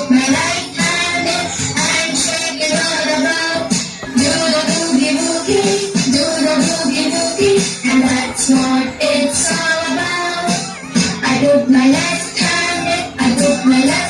put my right hand in and shake it all about. Do the boogie woogie, do the boogie woogie, and that's what it's all about. I put my left hand in, I put my left